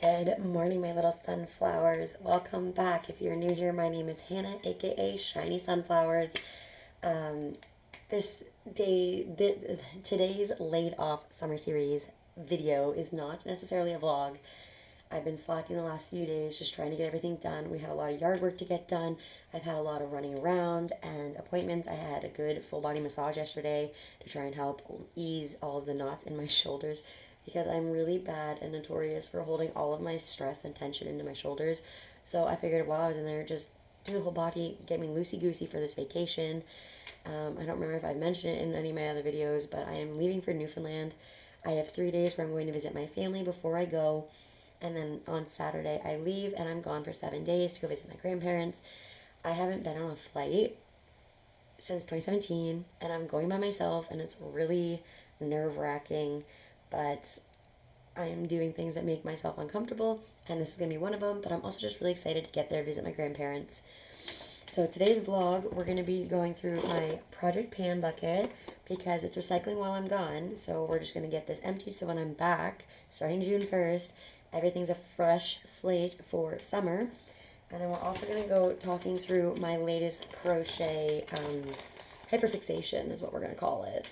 Good morning, my little sunflowers. Welcome back. If you're new here, my name is Hannah, aka Shiny Sunflowers. Um, this day, today's laid off summer series video is not necessarily a vlog. I've been slacking the last few days, just trying to get everything done. We had a lot of yard work to get done. I've had a lot of running around and appointments. I had a good full body massage yesterday to try and help ease all of the knots in my shoulders because I'm really bad and notorious for holding all of my stress and tension into my shoulders. So I figured while I was in there, just do the whole body, get me loosey-goosey for this vacation. I don't remember if I mentioned it in any of my other videos, but I am leaving for Newfoundland. I have 3 days where I'm going to visit my family before I go. And then on Saturday, I leave and I'm gone for 7 days to go visit my grandparents. I haven't been on a flight since 2017, and I'm going by myself, and it's really nerve-wracking, but I'm doing things that make myself uncomfortable, and this is going to be one of them, but I'm also just really excited to get there, visit my grandparents. So today's vlog, we're going to be going through my project pan bucket because it's recycling while I'm gone, so we're just going to get this emptied so when I'm back, starting June 1st, everything's a fresh slate for summer. And then we're also going to go talking through my latest crochet hyperfixation is what we're going to call it.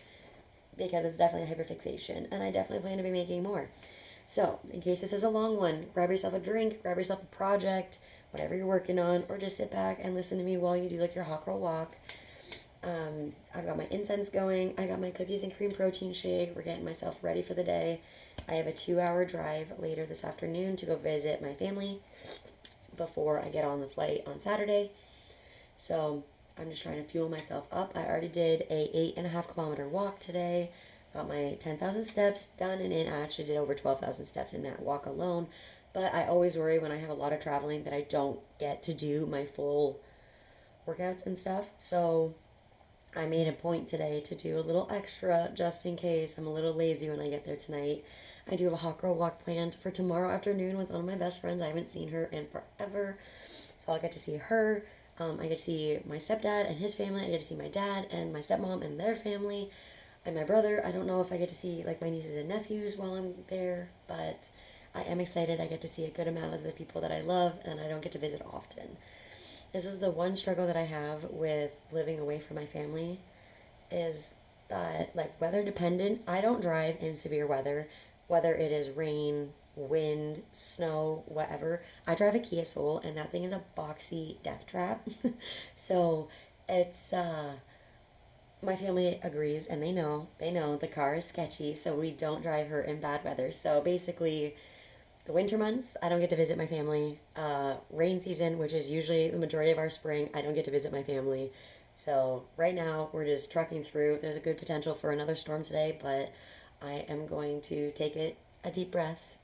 Because it's definitely a hyperfixation. And I definitely plan to be making more. So, in case this is a long one, grab yourself a drink, grab yourself a project, whatever you're working on, or just sit back and listen to me while you do like your hot girl walk. I've got my incense going. I got my cookies and cream protein shake. We're getting myself ready for the day. I have a 2-hour drive later this afternoon to go visit my family before I get on the flight on Saturday. So I'm just trying to fuel myself up. I already did a 8.5 kilometer walk today. Got my 10,000 steps done and in. I actually did over 12,000 steps in that walk alone. But I always worry when I have a lot of traveling that I don't get to do my full workouts and stuff. So I made a point today to do a little extra just in case I'm a little lazy when I get there tonight. I do have a hot girl walk planned for tomorrow afternoon with one of my best friends. I haven't seen her in forever. So I'll get to see her. I get to see my stepdad and his family. I get to see my dad and my stepmom and their family. And my brother. I don't know if I get to see like my nieces and nephews while I'm there. But I am excited. I get to see a good amount of the people that I love. And I don't get to visit often. This is the one struggle that I have with living away from my family is that, like, weather dependent, I don't drive in severe weather, whether it is rain, wind, snow, whatever. I drive a Kia Soul, and that thing is a boxy death trap. So it's, my family agrees, and they know the car is sketchy, so we don't drive her in bad weather. So basically, the winter months, I don't get to visit my family. Rain season, which is usually the majority of our spring, I don't get to visit my family. So right now, we're just trucking through. There's a good potential for another storm today, but I am going to take it a deep breath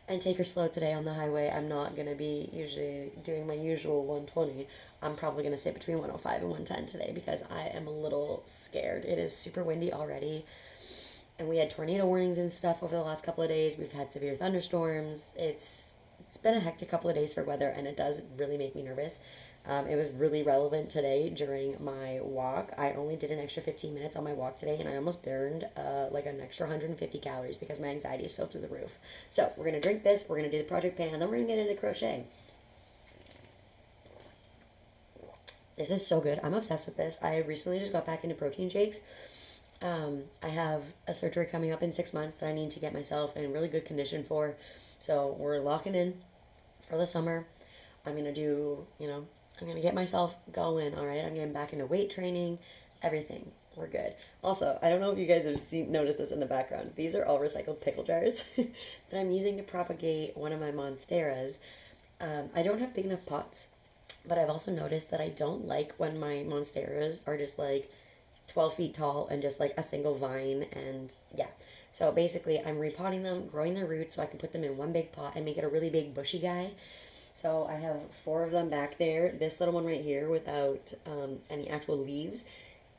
and take her slow today on the highway. I'm not going to be usually doing my usual 120. I'm probably going to sit between 105 and 110 today because I am a little scared. It is super windy already. And we had tornado warnings and stuff over the last couple of days. We've had severe thunderstorms. It's been a hectic couple of days for weather, and it does really make me nervous. It was really relevant today during my walk. I only did an extra 15 minutes on my walk today, and I almost burned like an extra 150 calories because my anxiety is so through the roof. So we're going to drink this, we're going to do the project pan, and then we're going to get into crochet. This is so good. I'm obsessed with this. I recently just got back into protein shakes. I have a surgery coming up in 6 months that I need to get myself in really good condition for. So we're locking in for the summer. I'm going to do, I'm going to get myself going, all right? I'm getting back into weight training, everything. We're good. Also, I don't know if you guys have noticed this in the background. These are all recycled pickle jars that I'm using to propagate one of my monsteras. I don't have big enough pots, but I've also noticed that I don't like when my monsteras are just like 12 feet tall and just like a single vine, and yeah. So basically I'm repotting them, growing their roots so I can put them in one big pot and make it a really big bushy guy. So I have 4 of them back there. This little one right here without any actual leaves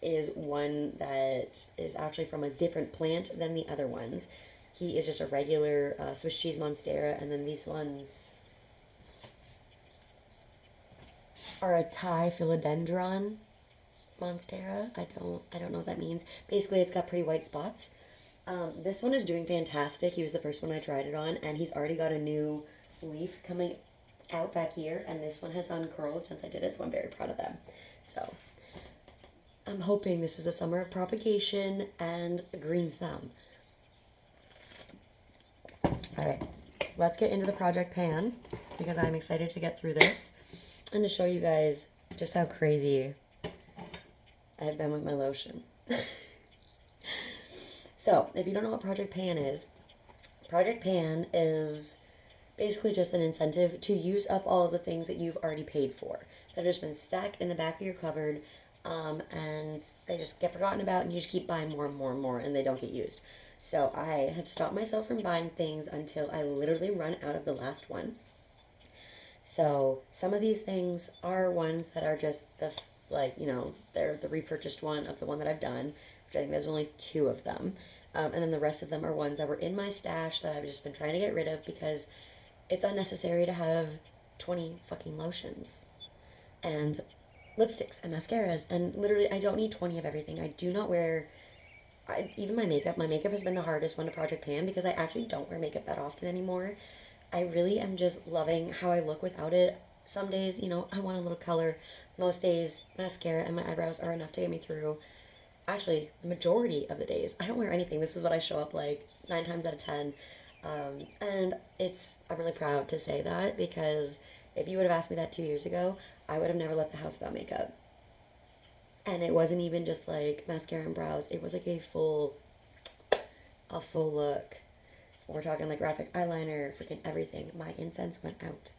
is one that is actually from a different plant than the other ones. He is just a regular Swiss cheese monstera, and then these ones are a Thai philodendron monstera. I don't know what that means. Basically, it's got pretty white spots. This one is doing fantastic. He was the first one I tried it on, and he's already got a new leaf coming out back here, and this one has uncurled since I did it, so I'm very proud of them. So I'm hoping this is a summer of propagation and a green thumb. All right, let's get into the project pan because I'm excited to get through this and to show you guys just how crazy I have been with my lotion. So, if you don't know what Project Pan is basically just an incentive to use up all of the things that you've already paid for that have just been stacked in the back of your cupboard, and they just get forgotten about, and you just keep buying more and more and more, and they don't get used. So I have stopped myself from buying things until I literally run out of the last one. So some of these things are ones that are just they're the repurchased one of the one that I've done, which I think there's only 2 of them. And then the rest of them are ones that were in my stash that I've just been trying to get rid of because it's unnecessary to have 20 fucking lotions and lipsticks and mascaras. And literally, I don't need 20 of everything. I do not wear... even my makeup. My makeup has been the hardest one to Project Pan because I actually don't wear makeup that often anymore. I really am just loving how I look without it. Some days, I want a little color. Most days, mascara and my eyebrows are enough to get me through. Actually, the majority of the days, I don't wear anything. This is what I show up like 9 times out of 10. And I'm really proud to say that because if you would have asked me that 2 years ago, I would have never left the house without makeup. And it wasn't even just like mascara and brows. It was like a full look. We're talking like graphic eyeliner, freaking everything. My incense went out.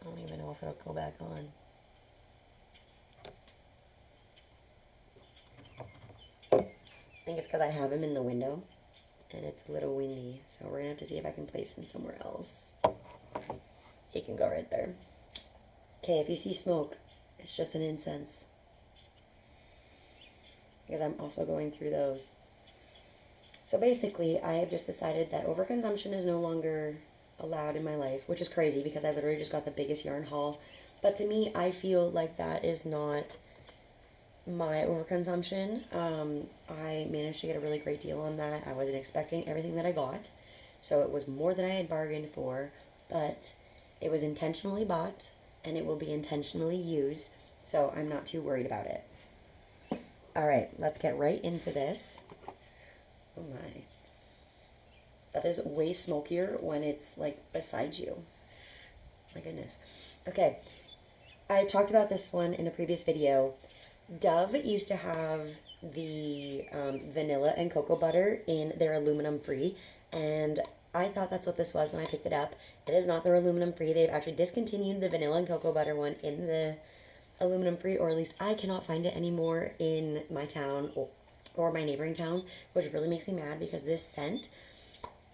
I don't even know if it'll go back on. I think it's because I have him in the window and it's a little windy. So we're going to have to see if I can place him somewhere else. He can go right there. Okay, if you see smoke, it's just an incense. Because I'm also going through those. So basically, I have just decided that overconsumption is no longer allowed in my life, which is crazy because I literally just got the biggest yarn haul. But to me, I feel like that is not my overconsumption. I managed to get a really great deal on that. I wasn't expecting everything that I got. So it was more than I had bargained for, but it was intentionally bought and it will be intentionally used. So I'm not too worried about it. All right, let's get right into this. Oh my. That is way smokier when it's like beside you. My goodness. Okay, I talked about this one in a previous video. Dove used to have the vanilla and cocoa butter in their aluminum free, and I thought that's what this was when I picked it up. It is not their aluminum free. They've actually discontinued the vanilla and cocoa butter one in the aluminum free, or at least I cannot find it anymore in my town or my neighboring towns, which really makes me mad because this scent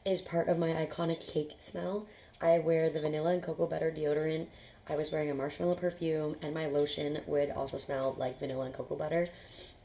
is part of my iconic cake smell. I wear the vanilla and cocoa butter deodorant. I was wearing a marshmallow perfume, and my lotion would also smell like vanilla and cocoa butter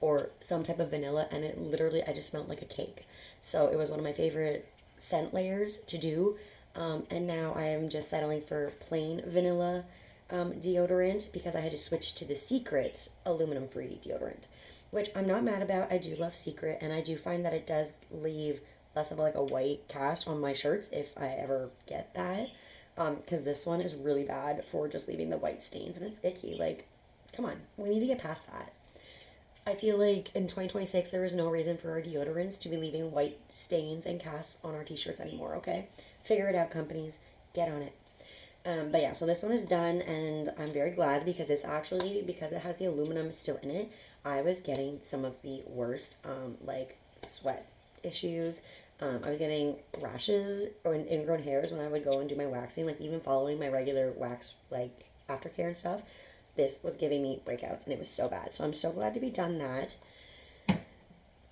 or some type of vanilla, and it literally, I just smelled like a cake. So it was one of my favorite scent layers to do, and now I am just settling for plain vanilla deodorant because I had to switch to the Secret aluminum free deodorant, which I'm not mad about. I do love Secret, and I do find that it does leave less of like a white cast on my shirts if I ever get that, because this one is really bad for just leaving the white stains, and it's icky. Like, come on, we need to get past that. I feel like in 2026 there is no reason for our deodorants to be leaving white stains and casts on our t-shirts anymore, okay? Figure it out, companies. Get on it. But yeah, so this one is done, and I'm very glad because it's actually, because it has the aluminum still in it, I was getting some of the worst, like, sweat issues. I was getting rashes or ingrown hairs when I would go and do my waxing, like, even following my regular wax, like, aftercare and stuff. This was giving me breakouts, and it was so bad. So I'm so glad to be done that.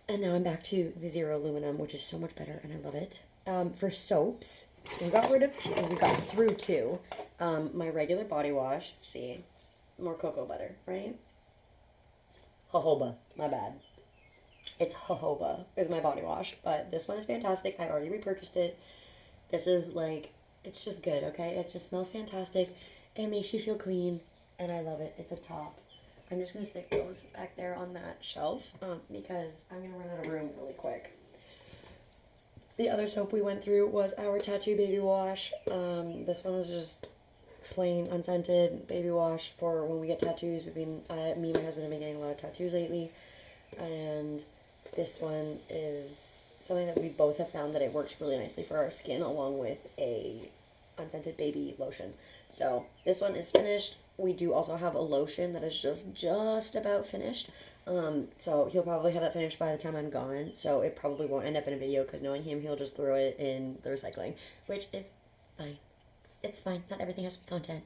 And now I'm back to the zero aluminum, which is so much better, and I love it. For soaps, we got rid of 2. We got through 2. My regular body wash. See, more cocoa butter, right? Jojoba, my bad. It's jojoba is my body wash, but this one is fantastic. I already repurchased it. This is like, it's just good, okay? It just smells fantastic. It makes you feel clean, and I love it. It's a top. I'm just going to stick those back there on that shelf because I'm going to run out of room really quick. The other soap we went through was our Tattoo Baby Wash. This one is just plain unscented baby wash for when we get tattoos. Me and my husband have been getting a lot of tattoos lately. And this one is something that we both have found that it works really nicely for our skin along with a unscented baby lotion. So this one is finished. We do also have a lotion that is just about finished. So he'll probably have that finished by the time I'm gone. So it probably won't end up in a video because knowing him, he'll just throw it in the recycling, which is fine. It's fine. Not everything has to be content.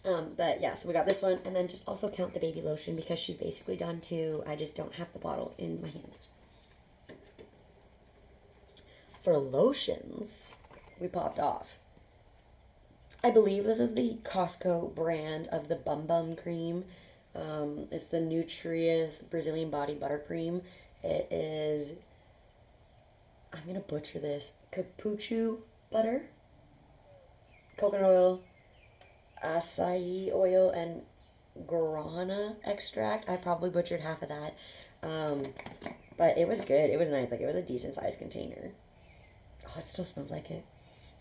But yeah, so we got this one. And then just also count the baby lotion because she's basically done too. I just don't have the bottle in my hand. For lotions, we popped off. I believe this is the Costco brand of the Bum Bum cream. It's the Nutrius Brazilian Body Butter Cream. It is, I'm going to butcher this, capuchu butter, coconut oil, acai oil, and guarana extract. I probably butchered half of that. But it was good. It was nice. Like, it was a decent sized container. Oh, it still smells like it.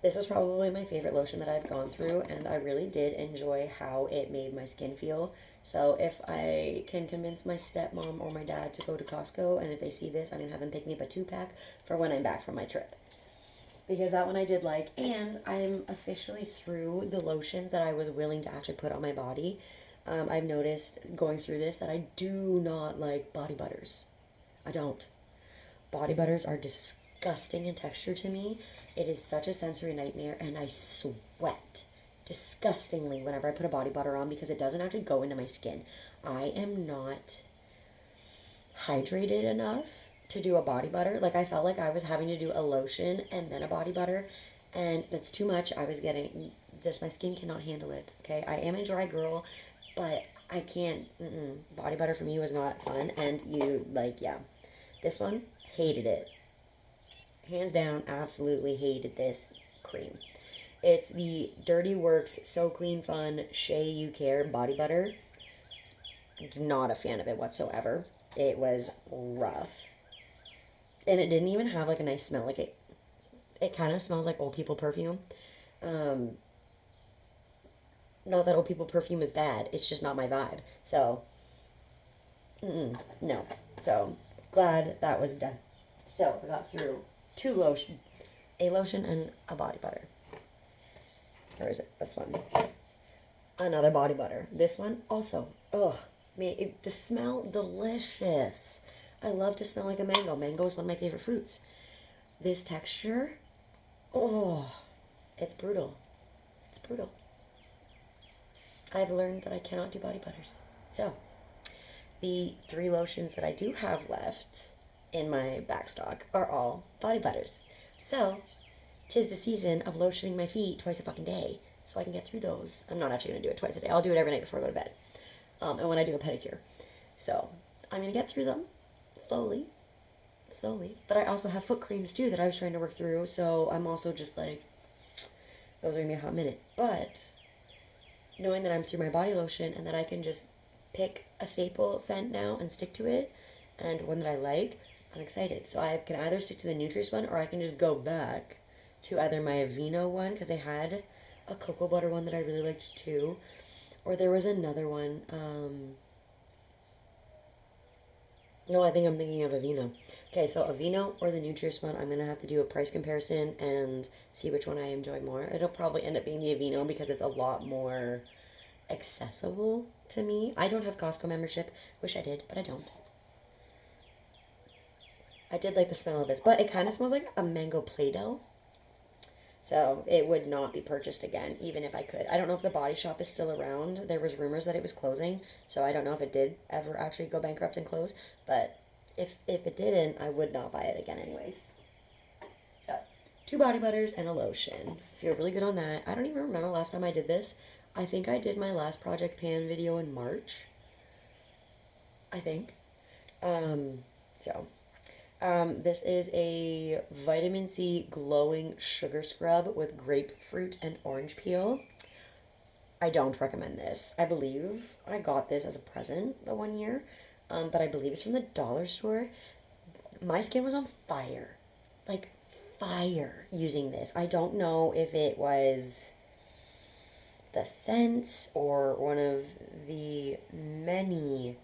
This was probably my favorite lotion that I've gone through, and I really did enjoy how it made my skin feel. So if I can convince my stepmom or my dad to go to Costco, and if they see this, I'm going to have them pick me up a 2-pack for when I'm back from my trip. Because that one I did like, and I'm officially through the lotions that I was willing to actually put on my body. I've noticed going through this that I do not like body butters. I don't. Body butters are disgusting in texture to me. It is such a sensory nightmare, and I sweat disgustingly whenever I put a body butter on because it doesn't actually go into my skin. I am not hydrated enough to do a body butter. Like, I felt like I was having to do a lotion and then a body butter, and that's too much. I was getting, just my skin cannot handle it, okay? I am a dry girl, but I can't, body butter for me was not fun, and yeah. This one, hated it. Hands down, absolutely hated this cream. It's the Dirty Works So Clean Fun Shea You Care Body Butter. Not a fan of it whatsoever. It was rough. And it didn't even have like a nice smell. Like it kind of smells like old people perfume. Not that old people perfume is bad. It's just not my vibe. So, no. So, glad that was done. So, we got through a lotion and a body butter. Or is it this one? Another body butter. This one also. Ugh, man, the smell delicious. I love to smell like a mango. Mango is one of my favorite fruits. This texture, oh, it's brutal. It's brutal. I've learned that I cannot do body butters. So, the 3 lotions that I do have left in my back stock are all body butters. So, 'tis the season of lotioning my feet twice a fucking day, so I can get through those. I'm not actually going to do it twice a day. I'll do it every night before I go to bed. And when I do a pedicure. So, I'm going to get through them slowly. But I also have foot creams too that I was trying to work through, so I'm also just like, those are going to be a hot minute. But, knowing that I'm through my body lotion and that I can just pick a staple scent now and stick to it, and one that I like, I'm excited. So I can either stick to the Nutrius one, or I can just go back to either my Aveeno one, because they had a cocoa butter one that I really liked too, or there was another one. No, I think I'm thinking of Aveeno. Okay, so Aveeno or the Nutrius one, I'm going to have to do a price comparison and see which one I enjoy more. It'll probably end up being the Aveeno because it's a lot more accessible to me. I don't have Costco membership. Wish I did, but I don't. I did like the smell of this, but it kind of smells like a mango Play-Doh. So it would not be purchased again, even if I could. I don't know if the Body Shop is still around. There was rumors that it was closing, so I don't know if it did ever actually go bankrupt and close. But if it didn't, I would not buy it again anyways. So, 2 body butters and a lotion. Feel really good on that. I don't even remember last time I did this. I think I did my last Project Pan video in March. I think. This is a vitamin C glowing sugar scrub with grapefruit and orange peel. I don't recommend this. I believe I got this as a present the one year, but I believe it's from the dollar store. My skin was on fire, like fire using this. I don't know if it was the scent or one of the many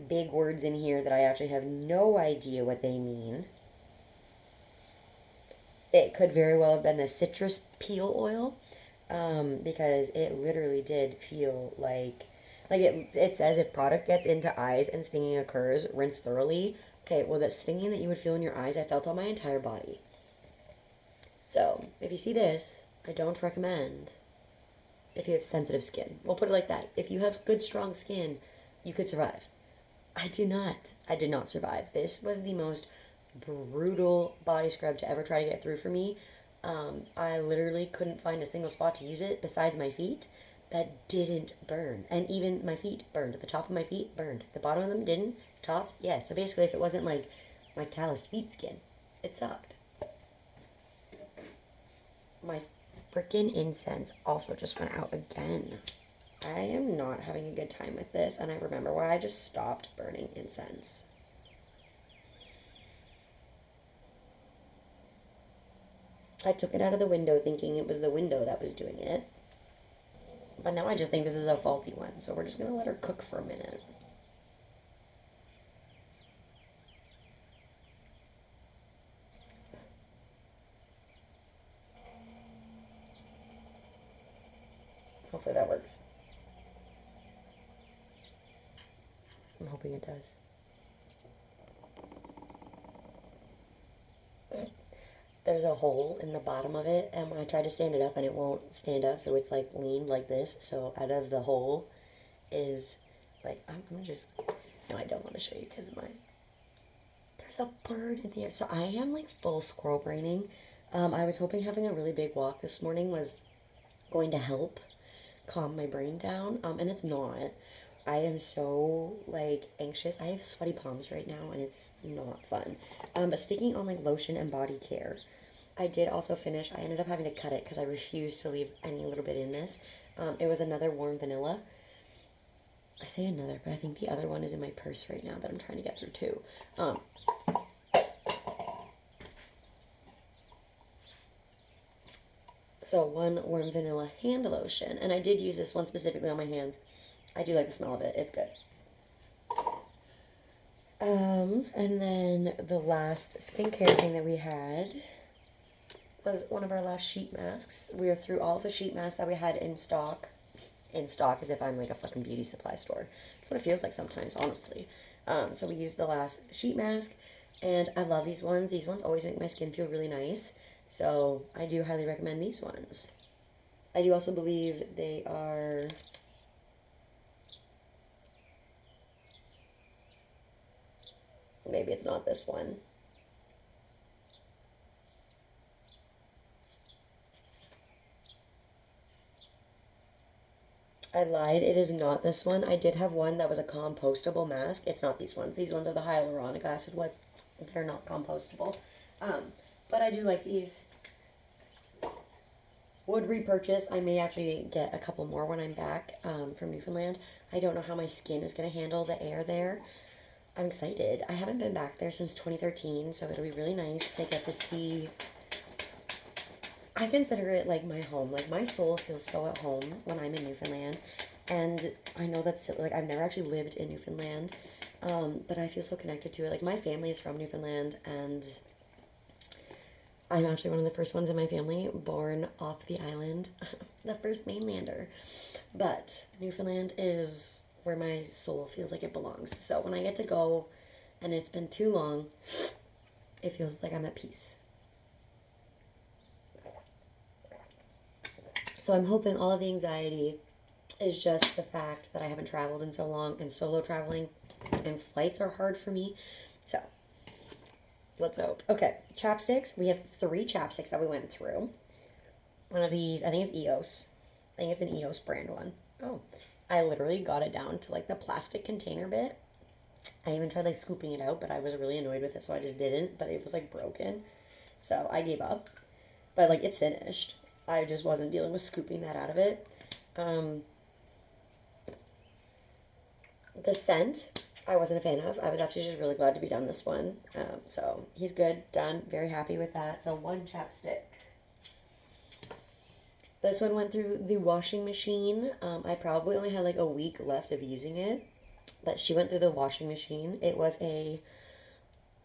big words in here that I actually have no idea what they mean. It could very well have been the citrus peel oil, because it literally did feel like it says if product gets into eyes and stinging occurs, rinse thoroughly. Okay, well, that stinging that you would feel in your eyes, I felt on my entire body. So if you see this, I don't recommend if you have sensitive skin. We'll put it like that. If you have good, strong skin, you could survive. I do not. I did not survive. This was the most brutal body scrub to ever try to get through for me. I literally couldn't find a single spot to use it besides my feet that didn't burn. And even my feet burned. The top of my feet burned. The bottom of them didn't. Tops, yeah. So basically, if it wasn't like my calloused feet skin, it sucked. My freaking incense also just went out again. I am not having a good time with this, and I remember why I just stopped burning incense. I took it out of the window thinking it was the window that was doing it. But now I just think this is a faulty one, so we're just going to let her cook for a minute. Hopefully that works. I'm hoping it does. There's a hole in the bottom of it, and when I try to stand it up and it won't stand up, so it's like leaned like this. So out of the hole is like, I'm gonna just, no, I don't want to show you because there's a bird in the air. So I am like full squirrel braining. I was hoping having a really big walk this morning was going to help calm my brain down, and it's not. I am so like anxious. I have sweaty palms right now, and it's not fun. But sticking on like lotion and body care, I did also finish. I ended up having to cut it because I refused to leave any little bit in this. It was another warm vanilla. I say another, but I think the other one is in my purse right now that I'm trying to get through too. So one warm vanilla hand lotion, and I did use this one specifically on my hands. I do like the smell of it. It's good. And then the last skincare thing that we had was one of our last sheet masks. We are through all of the sheet masks that we had in stock. In stock as if I'm like a fucking beauty supply store. That's what it feels like sometimes, honestly. So we used the last sheet mask, and I love these ones. These ones always make my skin feel really nice. So I do highly recommend these ones. I do also believe they are... Maybe it's not this one. I lied. It is not this one. I did have one that was a compostable mask. It's not these ones. These ones are the hyaluronic acid ones. They're not compostable. But I do like these. Would repurchase. I may actually get a couple more when I'm back from Newfoundland. I don't know how my skin is going to handle the air there. I'm excited. I haven't been back there since 2013, so it'll be really nice to get to see. I consider it like my home. Like, my soul feels so at home when I'm in Newfoundland. And I know that's, like, I've never actually lived in Newfoundland, but I feel so connected to it. Like, my family is from Newfoundland, and I'm actually one of the first ones in my family born off the island, the first mainlander. But Newfoundland is where my soul feels like it belongs. So when I get to go, and it's been too long, it feels like I'm at peace. So I'm hoping all of the anxiety is just the fact that I haven't traveled in so long, and solo traveling and flights are hard for me. So let's hope. Okay, chapsticks. We have 3 chapsticks that we went through. One of these, I think it's EOS. I think it's an EOS brand one. Oh, I literally got it down to like the plastic container bit. I even tried like scooping it out, but I was really annoyed with it, so I just didn't. But it was like broken, so I gave up. But like, it's finished. I just wasn't dealing with scooping that out of it. The scent, I wasn't a fan of. I was actually just really glad to be done this one. So he's good, done, very happy with that. So one chapstick. This one went through the washing machine. I probably only had like a week left of using it, but she went through the washing machine. It was a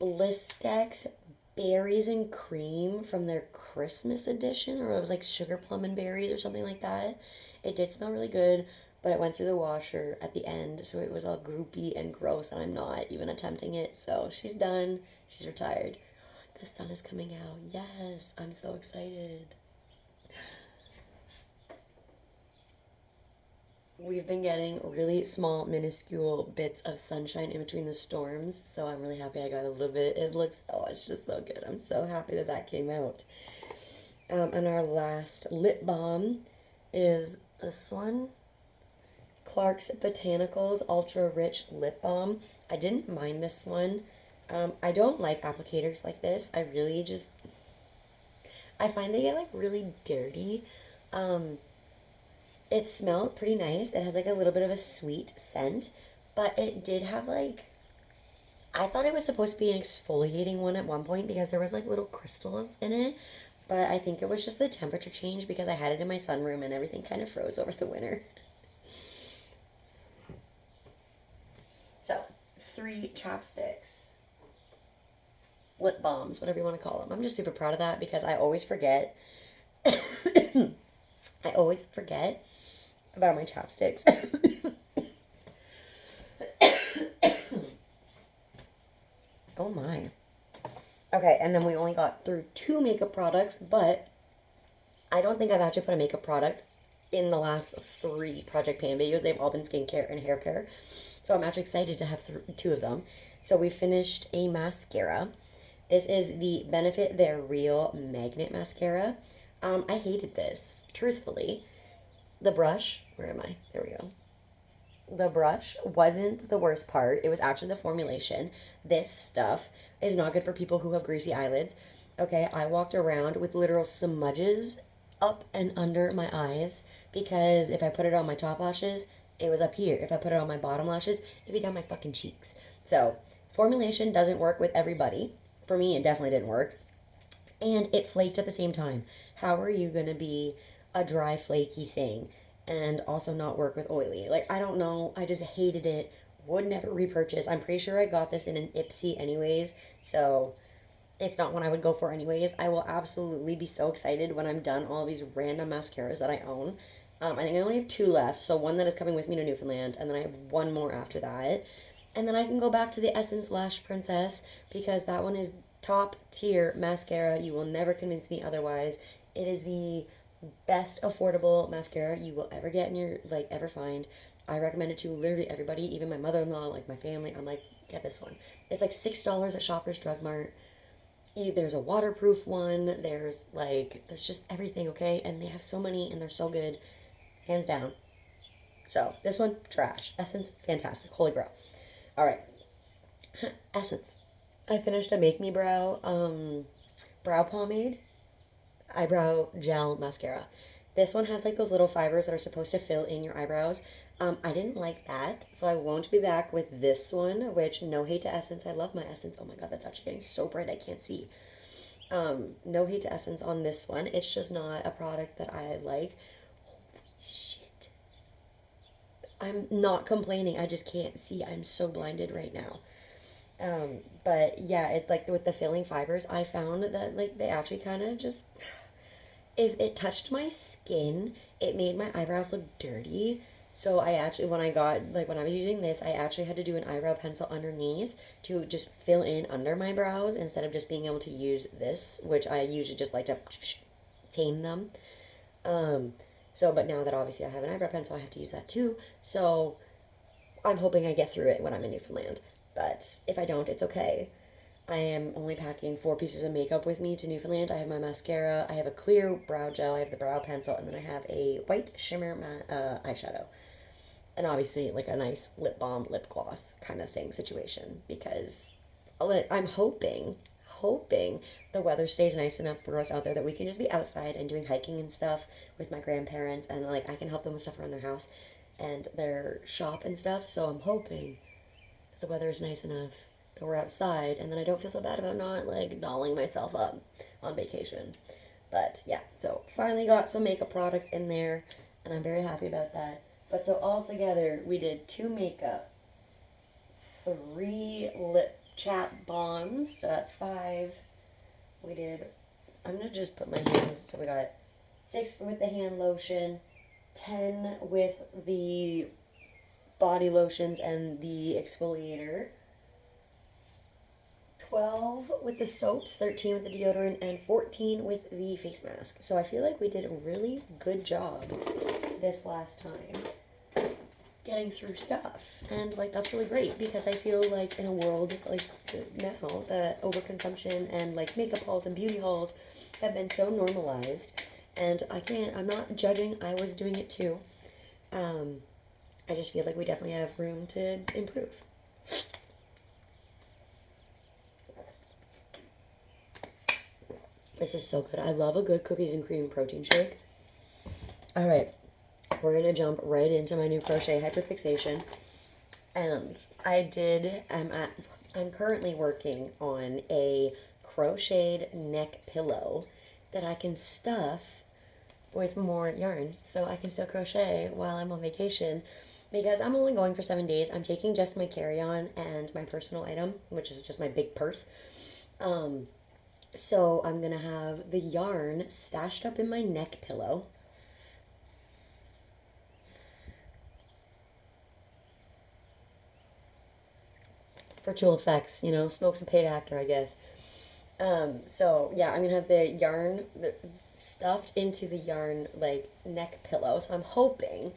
Blistex Berries and Cream from their Christmas edition, or it was like sugar plum and berries or something like that. It did smell really good, but it went through the washer at the end, so it was all groupy and gross, and I'm not even attempting it. So she's done. She's retired. The sun is coming out. Yes, I'm so excited. We've been getting really small, minuscule bits of sunshine in between the storms, so I'm really happy I got a little bit. It looks, oh, it's just so good. I'm so happy that that came out. And our last lip balm is this one, Clark's Botanicals Ultra Rich Lip Balm. I didn't mind this one. I don't like applicators like this. I find they get like really dirty. It smelled pretty nice. It has like a little bit of a sweet scent, but it did have like, I thought it was supposed to be an exfoliating one at one point because there was like little crystals in it, but I think it was just the temperature change because I had it in my sunroom and everything kind of froze over the winter. So, 3 chapsticks, lip balms, whatever you want to call them. I'm just super proud of that because I always forget. I always forget about my chapsticks. Oh my. Okay, and then we only got through 2 makeup products, but I don't think I've actually put a makeup product in the last 3 Project Pan videos. They've all been skincare and hair care. So I'm actually excited to have 2 of them. So we finished a mascara. This is the Benefit They're Real Magnet Mascara. I hated this, truthfully. The brush, where am I? There we go. The brush wasn't the worst part. It was actually the formulation. This stuff is not good for people who have greasy eyelids. Okay, I walked around with literal smudges up and under my eyes because if I put it on my top lashes, it was up here. If I put it on my bottom lashes, it'd be down my fucking cheeks. So, formulation doesn't work with everybody. For me, it definitely didn't work. And it flaked at the same time. How are you going to be a dry, flaky thing and also not work with oily? Like, I don't know. I just hated it. Would never repurchase. I'm pretty sure I got this in an Ipsy anyways. So, it's not one I would go for anyways. I will absolutely be so excited when I'm done all of these random mascaras that I own. I think I only have 2 left. So, one that is coming with me to Newfoundland. And then I have 1 more after that. And then I can go back to the Essence Lash Princess because that one is top tier mascara. You will never convince me otherwise. It is the best affordable mascara you will ever get in your, like, ever find. I recommend it to literally everybody, even my mother-in-law, like my family. I'm like, get this one. It's like $6 at Shoppers Drug Mart. There's a waterproof one. There's just everything, okay? And they have so many and they're so good. Hands down. So, this one, trash. Essence, fantastic. Holy grail. All right. Essence. I finished a Make Me Brow brow pomade, eyebrow gel mascara. This one has like those little fibers that are supposed to fill in your eyebrows. I didn't like that, so I won't be back with this one, which, no hate to Essence. I love my Essence. Oh my god, that's actually getting so bright I can't see. No hate to Essence on this one. It's just not a product that I like. Holy shit. I'm not complaining. I just can't see. I'm so blinded right now. But yeah, it like with the filling fibers, I found that like they actually kind of just, if it touched my skin, it made my eyebrows look dirty. So I actually, when I was using this, I actually had to do an eyebrow pencil underneath to just fill in under my brows instead of just being able to use this, which I usually just like to tame them. But now that obviously I have an eyebrow pencil, I have to use that too. So I'm hoping I get through it when I'm in Newfoundland. But if I don't, it's okay. I am only packing 4 pieces of makeup with me to Newfoundland. I have my mascara, I have a clear brow gel, I have the brow pencil, and then I have a white shimmer eyeshadow. And obviously, like a nice lip balm, lip gloss kind of thing situation. Because I'm hoping the weather stays nice enough for us out there that we can just be outside and doing hiking and stuff with my grandparents. And like I can help them with stuff around their house. and their shop and stuff. So I'm hoping that the weather is nice enough that we're outside, and then I don't feel so bad about not like dolling myself up on vacation. But yeah, so finally got some makeup products in there, and I'm very happy about that. But so all together, we did 2 makeup, 3 lip chap balms, so that's 5. We did, I'm gonna just put my hands, so we got 6 with the hand lotion, 10 with the body lotions and the exfoliator, 12 with the soaps, 13 with the deodorant, and 14 with the face mask. So I feel like we did a really good job this last time getting through stuff. And like that's really great because I feel like in a world like now that overconsumption and like makeup hauls and beauty hauls have been so normalized, and I'm not judging, I was doing it too. I just feel like we definitely have room to improve. This is so good. I love a good cookies and cream protein shake. All right, we're going to jump right into my new crochet Hyperfixation. And I'm currently working on a crocheted neck pillow that I can stuff with more yarn so I can still crochet while I'm on vacation, because I'm only going for 7 days. I'm taking just my carry-on and my personal item, which is just my big purse. So I'm going to have the yarn stashed up in my neck pillow. For tool effects, you know, smoke's a paid actor, I guess. So yeah, I'm going to have the yarn stuffed into the yarn, like, neck pillow. So I'm hoping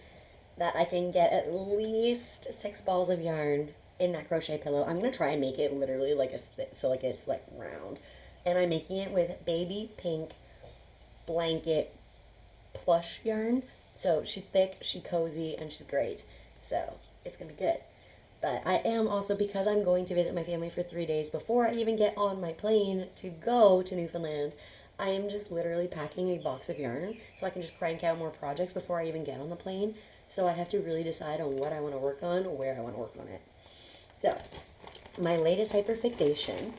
that I can get at least 6 balls of yarn in that crochet pillow. I'm going to try and make it literally like so like it's like round. And I'm making it with baby pink blanket plush yarn. So she's thick, she's cozy, and she's great. So it's going to be good. But I am also, because I'm going to visit my family for 3 days before I even get on my plane to go to Newfoundland, I am just literally packing a box of yarn so I can just crank out more projects before I even get on the plane. So I have to really decide on what I want to work on, where I want to work on it. So my latest Hyperfixation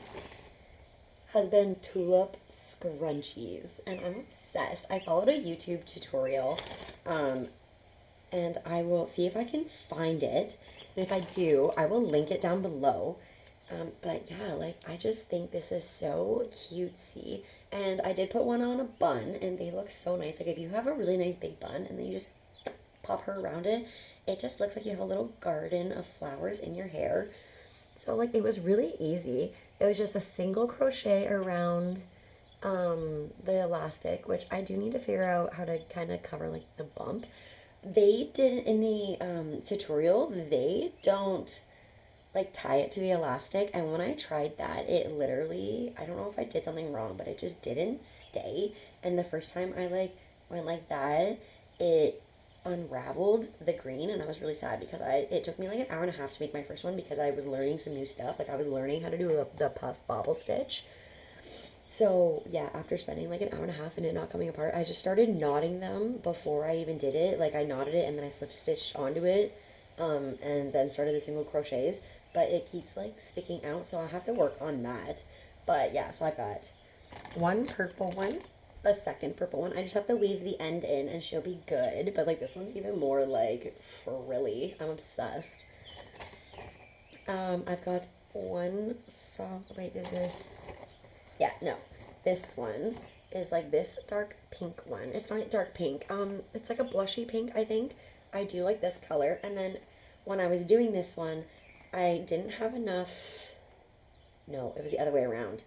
has been tulip scrunchies, and I'm obsessed. I followed a YouTube tutorial, and I will see if I can find it, and if I do, I will link it down below. But yeah, like, I just think this is so cutesy, and I did put one on a bun, and they look so nice. Like, if you have a really nice big bun, and then you just pop her around it, it just looks like you have a little garden of flowers in your hair. So, like, it was really easy. It was just a single crochet around the elastic, which I do need to figure out how to kind of cover, like, the bump. They did, in the tutorial, they don't, like, tie it to the elastic. And when I tried that, it literally, I don't know if I did something wrong, but it just didn't stay. And the first time I, like, went like that, it unraveled the green, and I was really sad because it took me like an hour and a half to make my first one because I was learning some new stuff. Like, I was learning how to do the puff bobble stitch. So yeah, after spending like an hour and a half and it not coming apart, I just started knotting them before I even did it. Like, I knotted it and then I slip stitched onto it, and then started the single crochets, but it keeps like sticking out, so I have to work on that. But yeah, so I got one purple one, a second purple one. I just have to weave the end in and she'll be good. But like, this one's even more like frilly. I'm obsessed. I've got one wait, is there, yeah, no, this one is like this dark pink one. It's not dark pink, it's like a blushy pink, I think. I do like this color. And then when I was doing this one, I didn't have enough, no, it was the other way around.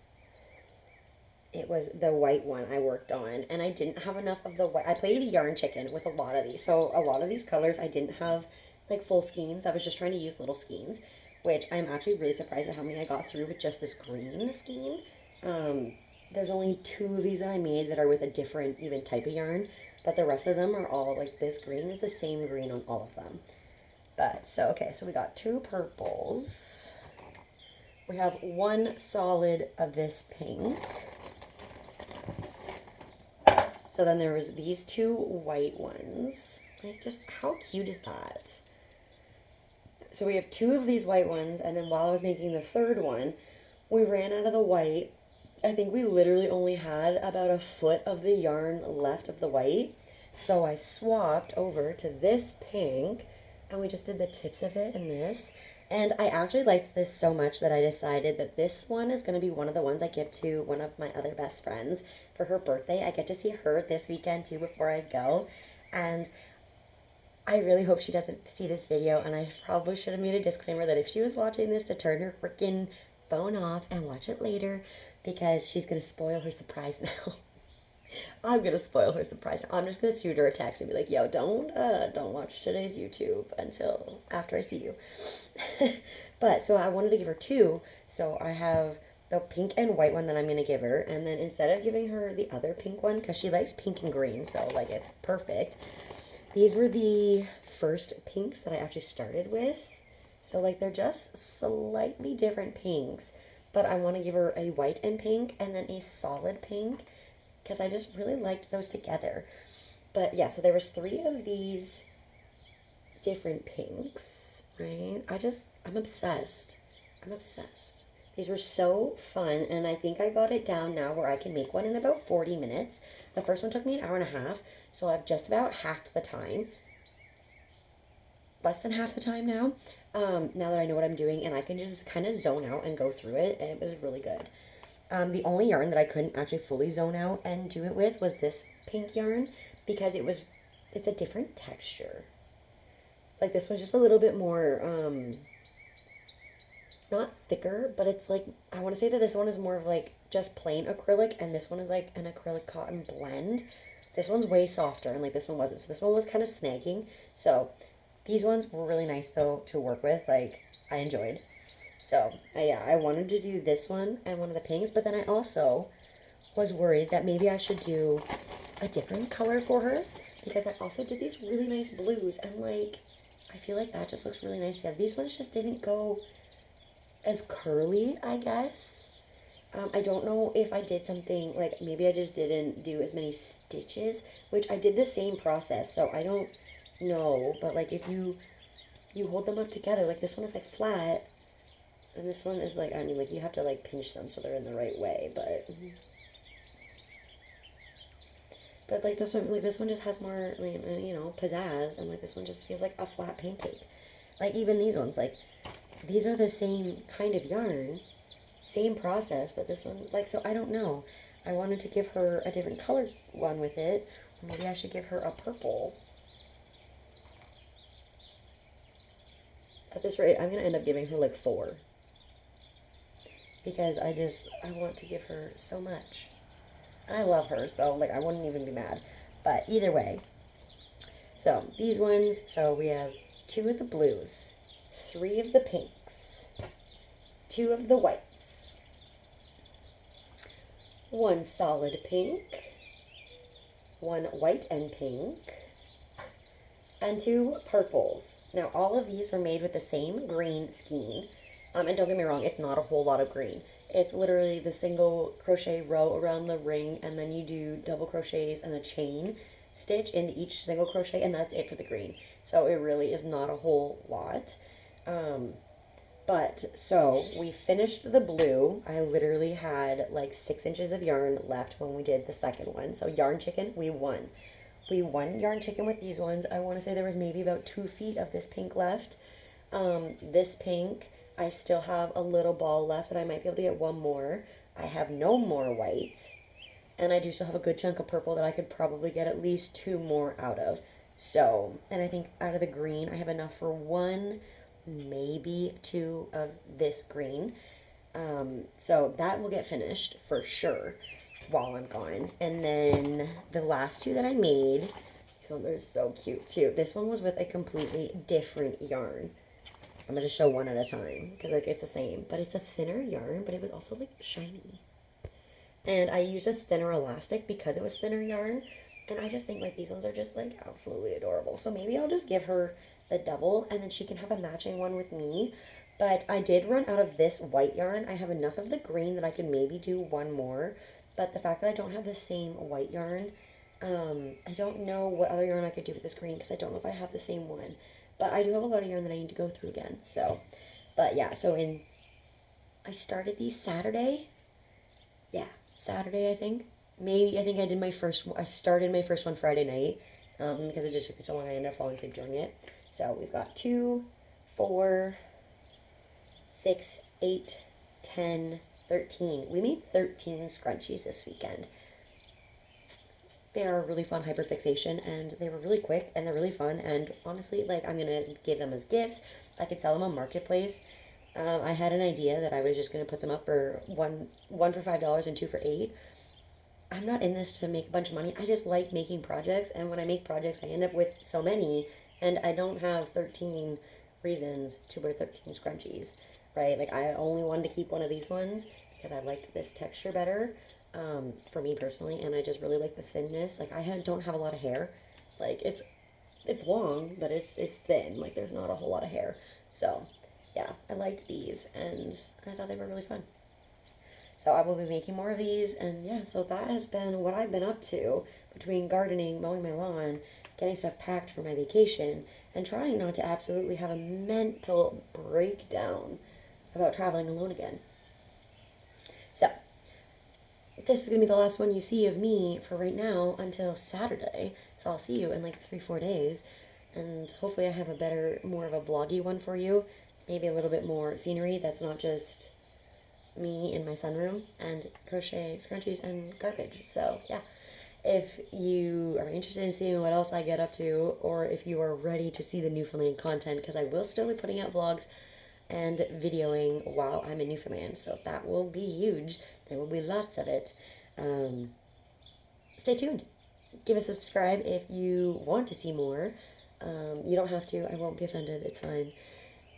It was the white one I worked on, and I didn't have enough of the white. I played yarn chicken with a lot of these, so a lot of these colors I didn't have like full skeins. I was just trying to use little skeins, which I'm actually really surprised at how many I got through with just this green skein. There's only 2 of these that I made that are with a different even type of yarn, but the rest of them are all like, this green is the same green on all of them. But so, okay, so we got 2 purples. We have 1 solid of this pink. So then there was these 2 white ones. Like, just how cute is that? So we have 2 of these white ones, and then while I was making the third one, we ran out of the white. I think we literally only had about a foot of the yarn left of the white. So I swapped over to this pink, and we just did the tips of it in this. And I actually liked this so much that I decided that this one is going to be one of the ones I give to one of my other best friends for her birthday. I get to see her this weekend too before I go. And I really hope she doesn't see this video, and I probably should have made a disclaimer that if she was watching this, to turn her freaking phone off and watch it later, because she's going to spoil her surprise now. I'm going to spoil her surprise now. I'm just going to shoot her a text and be like, yo, don't watch today's YouTube until after I see you. But, so I wanted to give her 2, so I have the pink and white one that I'm going to give her, and then instead of giving her the other pink one, because she likes pink and green, so, like, it's perfect. These were the first pinks that I actually started with. So, like, they're just slightly different pinks. But I want to give her a white and pink and then a solid pink, because I just really liked those together. But, yeah, so there was 3 of these different pinks, right? I'm obsessed. I'm obsessed. These were so fun, and I think I got it down now where I can make one in about 40 minutes. The first one took me an hour and a half, so I've just about halved the time. Less than half the time now, now that I know what I'm doing, and I can just kind of zone out and go through it, and it was really good. The only yarn that I couldn't actually fully zone out and do it with was this pink yarn, because it's a different texture. Like, this one's just a little bit more, not thicker, but it's like, I want to say that this one is more of like just plain acrylic, and this one is like an acrylic cotton blend. This one's way softer, and like this one wasn't. So this one was kind of snagging. So these ones were really nice though to work with. Like, I enjoyed. So yeah, I wanted to do this one and one of the pinks, but then I also was worried that maybe I should do a different color for her, because I also did these really nice blues, and like, I feel like that just looks really nice together. These ones just didn't go as curly, I guess. I don't know if I did something, like, maybe I just didn't do as many stitches, which I did the same process, so I don't know, but like, if you hold them up together, like, this one is like flat, and this one is like, I mean, like, you have to like pinch them so they're in the right way, but like this one just has more, like, you know, pizzazz, and like this one just feels like a flat pancake. Like, even these ones, like, these are the same kind of yarn, same process, but this one, like, so I don't know. I wanted to give her a different color one with it, or maybe I should give her a purple. At this rate, I'm going to end up giving her like 4. Because I want to give her so much. And I love her, so like, I wouldn't even be mad. But either way, so these ones, so we have 2 of the blues, 3 of the pinks, 2 of the whites, 1 solid pink, 1 white and pink, and 2 purples. Now, all of these were made with the same green skein. And don't get me wrong, it's not a whole lot of green. It's literally the single crochet row around the ring, and then you do double crochets and a chain stitch into each single crochet, and that's it for the green. So it really is not a whole lot. But so we finished the blue. I literally had like 6 inches of yarn left when we did the second one. So yarn chicken, we won. We won yarn chicken with these ones. I want to say there was maybe about 2 feet of this pink left. This pink, I still have a little ball left that I might be able to get 1 more. I have no more white. And I do still have a good chunk of purple that I could probably get at least 2 more out of. So, and I think out of the green, I have enough for 1, maybe 2 of this green. So that will get finished for sure while I'm gone. And then the last 2 that I made, these ones are so cute too. This one was with a completely different yarn. I'm going to show one at a time because like it's the same, but it's a thinner yarn, but it was also like shiny. And I used a thinner elastic because it was thinner yarn. And I just think like these ones are just like absolutely adorable. So maybe I'll just give her the double and then she can have a matching one with me. But I did run out of this white yarn. I have enough of the green that I could maybe do 1 more. But the fact that I don't have the same white yarn I don't know what other yarn I could do with this green because I don't know if I have the same one. But I do have a lot of yarn that I need to go through again. So, but yeah, I started these Saturday. Yeah, Saturday, I think. Maybe, I think I started my first one Friday night because it just took me so long I ended up falling asleep during it. So we've got 2, 4, 6, 8, 10, 13. We made 13 scrunchies this weekend. They are really fun hyperfixation, and they were really quick, and they're really fun, and honestly, like, I'm gonna give them as gifts. I could sell them on Marketplace. I had an idea that I was just gonna put them up for one for $5 and two for $8. I'm not in this to make a bunch of money. I just like making projects, and when I make projects, I end up with so many, and I don't have 13 reasons to wear 13 scrunchies, right? Like, I only wanted to keep one of these ones because I liked this texture better, for me personally, and I just really like the thinness. Like, don't have a lot of hair. Like, it's long, but it's thin. Like, there's not a whole lot of hair. So, yeah, I liked these, and I thought they were really fun. So I will be making more of these, and yeah, so that has been what I've been up to between gardening, mowing my lawn, getting stuff packed for my vacation, and trying not to absolutely have a mental breakdown about traveling alone again. So, this is going to be the last one you see of me for right now until Saturday. So I'll see you in like 3-4 days. And hopefully I have a better, more of a vloggy one for you. Maybe a little bit more scenery that's not just me in my sunroom and crochet scrunchies and garbage. So yeah, if you are interested in seeing what else I get up to, or if you are ready to see the Newfoundland content, because I will still be putting out vlogs and videoing while I'm in Newfoundland, so that will be huge. There will be lots of it. Stay tuned. Give us a subscribe if you want to see more. You don't have to. I won't be offended. It's fine.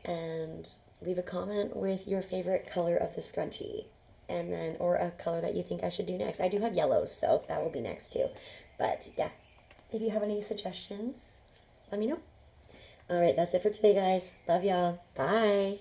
And leave a comment with your favorite color of the scrunchie, and then, or a color that you think I should do next. I do have yellows, so that will be next too. But yeah, if you have any suggestions, let me know. All right, that's it for today, guys. Love y'all. Bye.